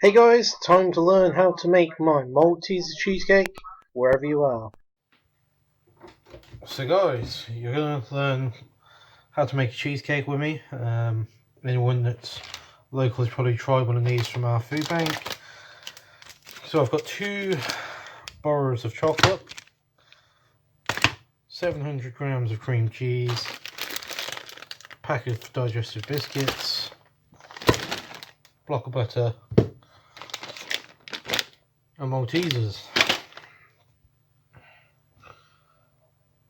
Hey guys, time to learn how to make my Malteser cheesecake wherever you are. So guys, you're going to learn how to make a cheesecake with me. Anyone that's local has probably tried one of these from our food bank. So I've got 2 bars of chocolate, 700 grams of cream cheese, a pack of digestive biscuits, block of butter, and Maltesers.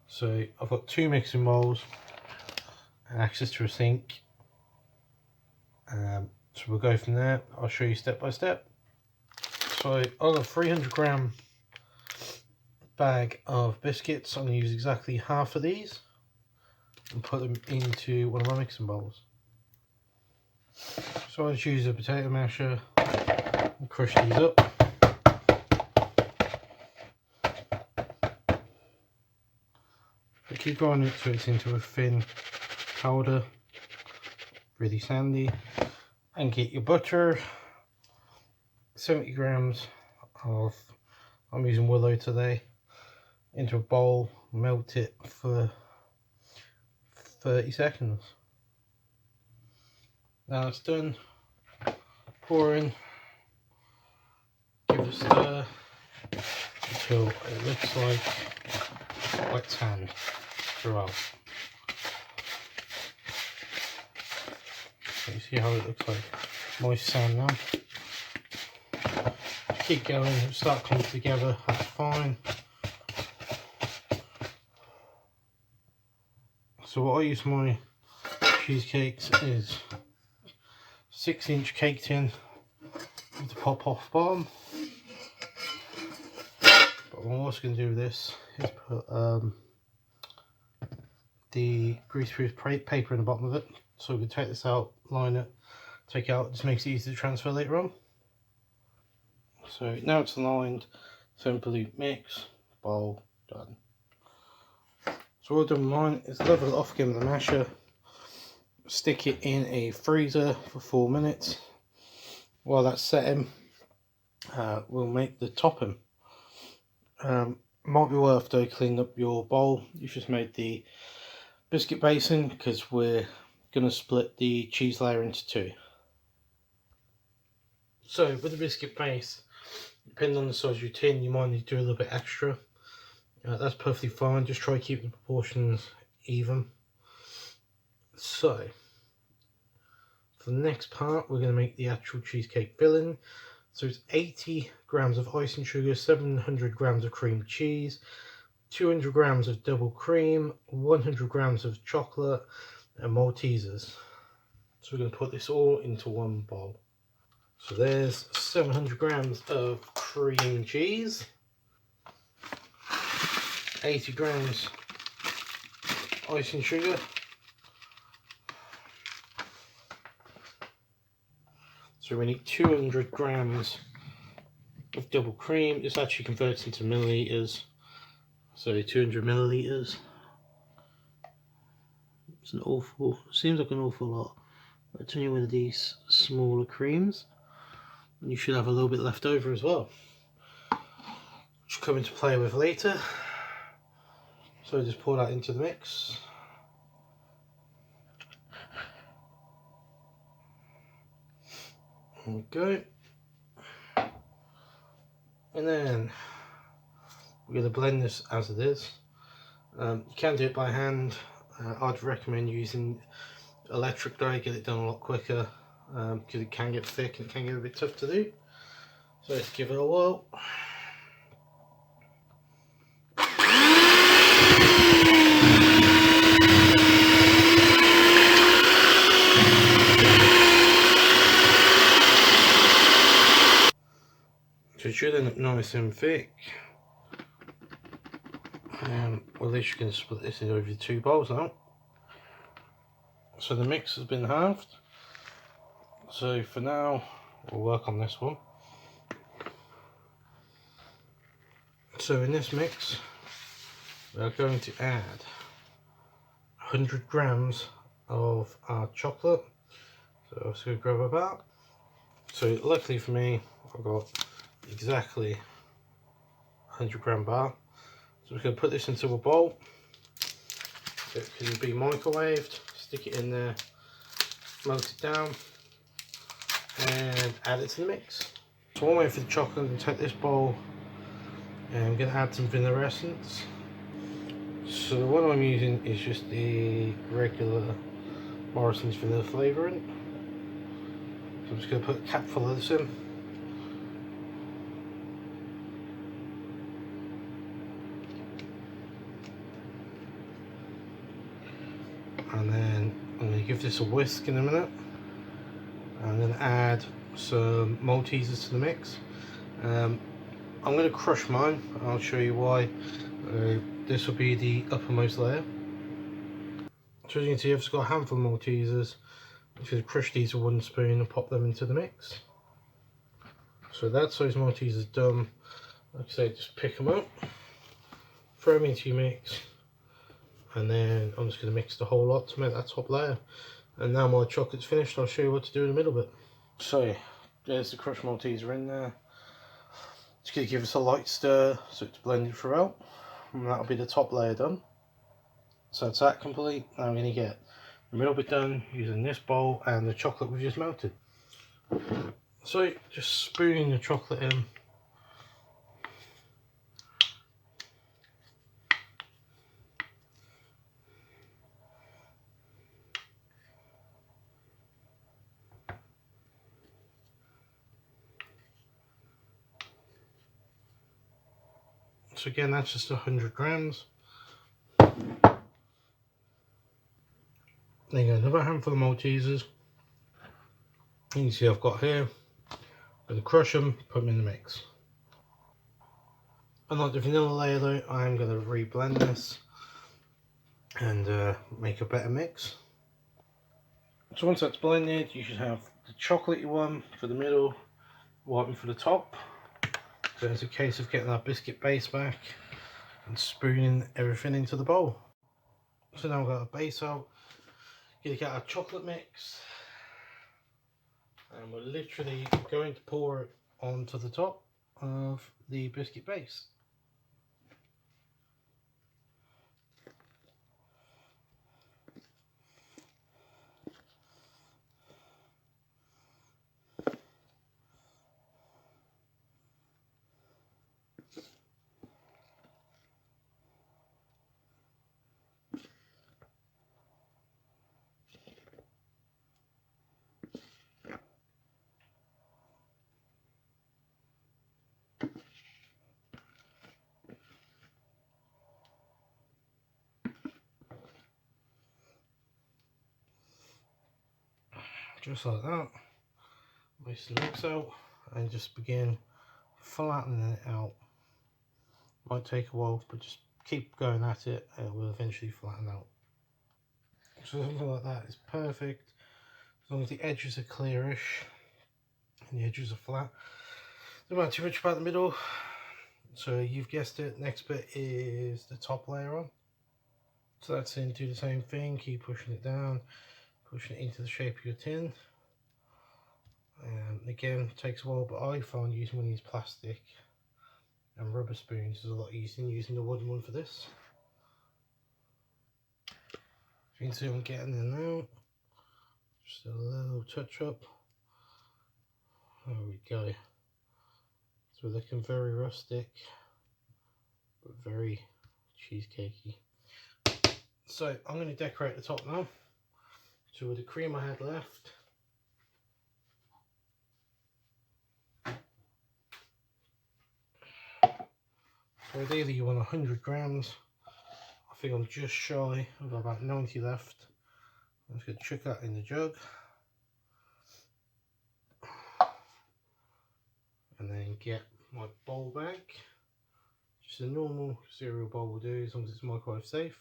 So I've got 2 mixing bowls and access to a sink. So we'll go from there. I'll show you step by step. So I've got a 300 gram bag of biscuits. I'm going to use exactly half of these and put them into one of my mixing bowls. So I just use a potato masher and crush these up. But keep grinding it so it's into a thin powder, really sandy. And get your butter, 70 grams of, I'm using willow today, into a bowl, melt it for 30 seconds. Now it's done, pour in, give it a stir until it looks like tan throughout. So you see how it looks like moist sand now. Keep going, it'll start coming together, that's fine. So what I use for my cheesecakes is 6-inch cake tin with the pop off bottom. But what I'm also going to do with this is put the greaseproof paper in the bottom of it. So we can take this out, line it, take it out, just makes it easy to transfer later on. So now it's lined, simply mix, bowl, done. So what I've done with mine is level it off again with the masher, stick it in a freezer for 4 minutes. While that's setting, we'll make the topping. Might be worth though cleaning up your bowl. You just made the biscuit basin because we're going to split the cheese layer into 2. So with the biscuit base, depending on the size of your tin, you might need to do a little bit extra. That's perfectly fine, just try keeping the proportions even. So for the next part, we're going to make the actual cheesecake filling. So it's 80 grams of icing sugar, 700 grams of cream cheese, 200 grams of double cream, 100 grams of chocolate, and Maltesers. So we're going to put this all into one bowl. So there's 700 grams of cream cheese, 80 grams icing sugar, so we need 200 grams of double cream. This actually converts into milliliters, so 200 milliliters. It's an awful, seems like an awful lot, but it's only one of these smaller creams, and you should have a little bit left over as well, which will come into play with later. So just pour that into the mix. There we go. And then we're going to blend this as it is. You can do it by hand. I'd recommend using electric though, get it done a lot quicker because it can get thick and it can get a bit tough to do. So let's give it a whirl. So it should end up nice and thick. Well, at least you can split this in over 2 bowls now. So the mix has been halved. So for now, we'll work on this one. So in this mix, we are going to add 100 grams of our chocolate. So I'm just going to grab about. So luckily for me, I've got exactly 100-gram bar. So we're going to put this into a bowl. It can be microwaved, stick it in there, melt it down, and add it to the mix. So one way for the chocolate, I'm going to take this bowl and I'm going to add some vanilla essence. So the one I'm using is just the regular Morrison's vanilla flavouring. So I'm just going to put a cap full of this in. And then I'm going to give this a whisk in a minute. I'm going to add some maltesers to the mix. I'm going to crush mine. I'll show you why. This will be the uppermost layer. So as you can see, I've just got a handful of maltesers. I'm just going to crush these with a wooden spoon and pop them into the mix. So that's those maltesers done. Like I say, just pick them up, throw them into your mix, and then I'm just going to mix the whole lot to make that top layer. And now my chocolate's finished, I'll show you what to do in the middle bit. So there's the crushed malteser in there. Just going to give us a light stir so it's blended throughout, and that'll be the top layer done. So that's that complete. Now I'm going to get the middle bit done using this bowl and the chocolate we've just melted. So just spooning the chocolate in. So again, that's just 100 grams. Then go another handful of maltesers. You can see I've got here. I'm going to crush them, put them in the mix. Unlike the vanilla layer though, I'm going to re-blend this and make a better mix. So once that's blended, you should have the chocolatey one for the middle, white one for the top. So it's a case of getting that biscuit base back and spooning everything into the bowl. So now we've got a base out. Gonna get our chocolate mix, and we're literally going to pour it onto the top of the biscuit base. Just like that. Mix the mix out and just begin flattening it out. Might take a while, but just keep going at it and it will eventually flatten out. So something like that is perfect, as long as the edges are clearish and the edges are flat. Don't matter too much about the middle. So you've guessed it, next bit is the top layer on. So that's in, do the same thing, keep pushing it down, pushing it into the shape of your tin. Again, takes a while, but I found using one of these plastic and rubber spoons is a lot easier than using the wooden one for this. You can see I'm getting in now. Just a little touch up. There we go. So we're looking very rustic, but very cheesecakey. So I'm going to decorate the top now. So with the cream I had left, so ideally you want 100 grams. I think I'm just shy of about 90 left. I'm just going to chuck that in the jug. And then get my bowl back. Just a normal cereal bowl will do, as long as it's microwave safe.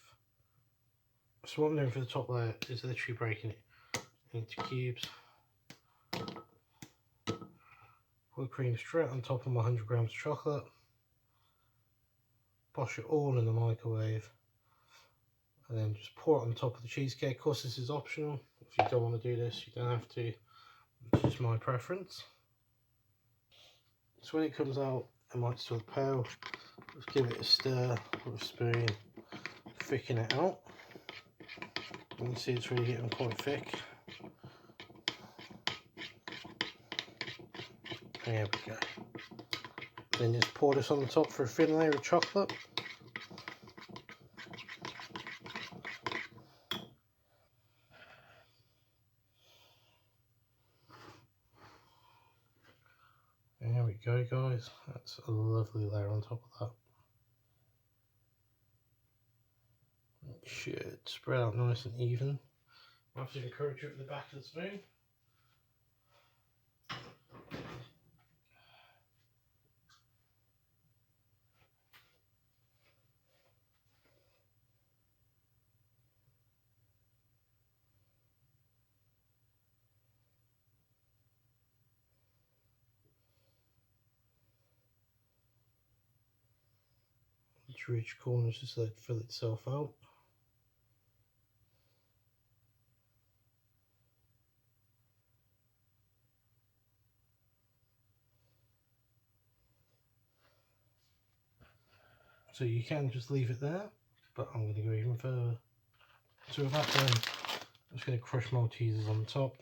So what I'm doing for the top layer is literally breaking it into cubes. Put cream straight on top of my 100 grams of chocolate. Posh it all in the microwave. And then just pour it on top of the cheesecake. Of course, this is optional. If you don't want to do this, you don't have to. It's just my preference. So when it comes out, it might still pale. Just give it a stir with a spoon, thicken it out. You can see it's really getting quite thick. There we go. Then just pour this on the top for a thin layer of chocolate. There we go, guys. That's a lovely layer on top of that. It should spread out nice and even. I have to encourage it with the back of the spoon. Each ridge corners just let it fill itself out. So you can just leave it there, but I'm going to go even further. So with that done, I'm just going to crush Maltesers on the top.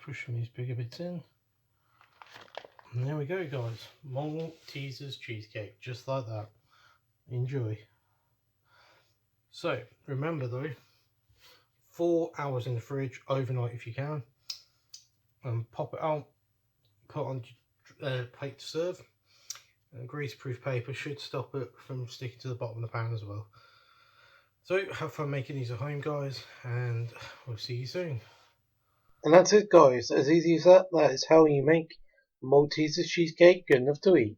Pushing these bigger bits in, and there we go, guys. Maltesers cheesecake, just like that. Enjoy. So remember though, 4 hours in the fridge overnight if you can, and pop it out, put on plate to serve. And grease-proof paper should stop it from sticking to the bottom of the pan as well. So have fun making these at home, guys, and we'll see you soon. And that's it, guys. As easy as that. That is how you make Maltesers cheesecake good enough to eat.